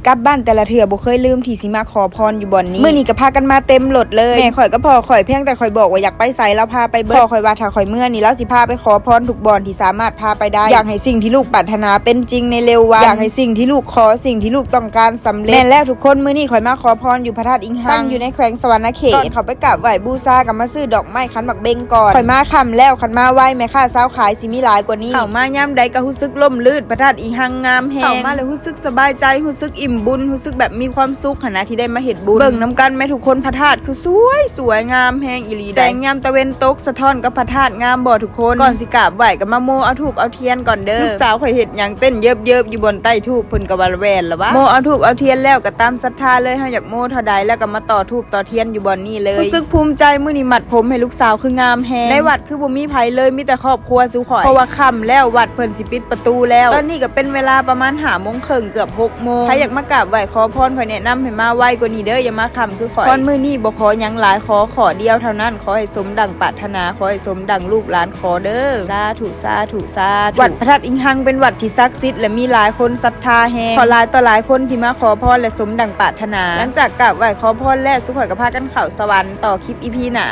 กลับบ้านแต่ละเถื่อบ่เคยลืมที่สิมาขอพรอยู่บ่อนนี้มื้อนี้ก็พากันมาเต็มรถเลยแม่ข่อยก็พอข่อยเพียงแต่ข่อยบอกว่าอยากไปไสแล้วพาไปเบิ่งพอข่อยว่าถ้าข่อยเมื่อนี่แล้วสิพาไปขอพรทุกบ่อนที่สามารถพาไปได้อยากให้สิ่งที่ลูกปรารถนาเป็นจริงในเร็ววันอยากให้สิ่งที่ลูกขอสิ่งที่ลูกต้องการสำเร็จแม่นแล้วทุกคนมื้อนี้ข่อยมาขอพรอยู่พระธาตุอิงหังอยู่ในแขวงสวรรณเขตก่อนเขาไปกราบไหว้บูชากับมาซื้อดอกไม้ขันหมักเบงก่อนข่อยมาค่ำแล้วขันมาไหว้แม่ค้าสาวขายสิมีหลายกว่านี้เข้ามาย่ำใดก็รู้สึกล่มลื่นพระธาตุอิงหังงามแฮงเข้ามาเลยรู้สึกสบายใจรู้สึกอิ่มบุญรู้สึกแบบมีความสุขขณะที่ได้มาเฮ็ดบุญเบิ่งน้ำกันแม่ทุกคนพระธาตุคือสวยงามแฮงอีหลีแสงยามตะเวนตกสะท้อนกับพระธาตุงามบ่ทุกคนก่อนสิกราบไหว้ก็มาโมเอาธูปเอาเทียนก่อนเด้อลูกสาวข่อยเฮ็ดหยังเต้นเยิบอยู่บนใต้ธูปเพิ่นก็ว่าแว่นละวะโมเอาธูปเอาเทียนแล้วก็ตามศรัทธาเลยเฮาอยากโมเท่าใดแล้วก็มาต่อธูปต่อเทียนอยู่บนนี้เลยรู้สึกภูมิใจมื้อนี้มัดผมให้ลูกสาวคืองามแฮงในวัดคือบ่มีไผเลยมีแต่ครอบครัวสุข่อยเพราะว่าค่ำแล้ววัดเพิ่นสิปิดประตูแล้วตอนนี้ก็เป็นเวลาประมาณ5:30นเกือบ6:00นใครอยากมากราบไหว้ขอพรข่อยแนะนำให้มาไวกว่านี้เด้ออย่ามาค่ำคือข่อยพรมื้อนี้บ่ขอหยังหลายขอเดียวเท่านั้นขอให้สมดังปรารถนาขอให้สมดังลูกหลานขอเด้อสาธุวัดพระธาตุอิงหังเป็นวัดที่ศักดิ์สิทธิ์และมีหลายคนศรัทธาแฮงขอหลายต่อหลายคนที่มาขอพรและสมดังปรารถนาหลังจากกราบไหว้ขอพรแล้วสุข่อยก็พากันเข้าสวรรค์ต่อคลิป EP หน้า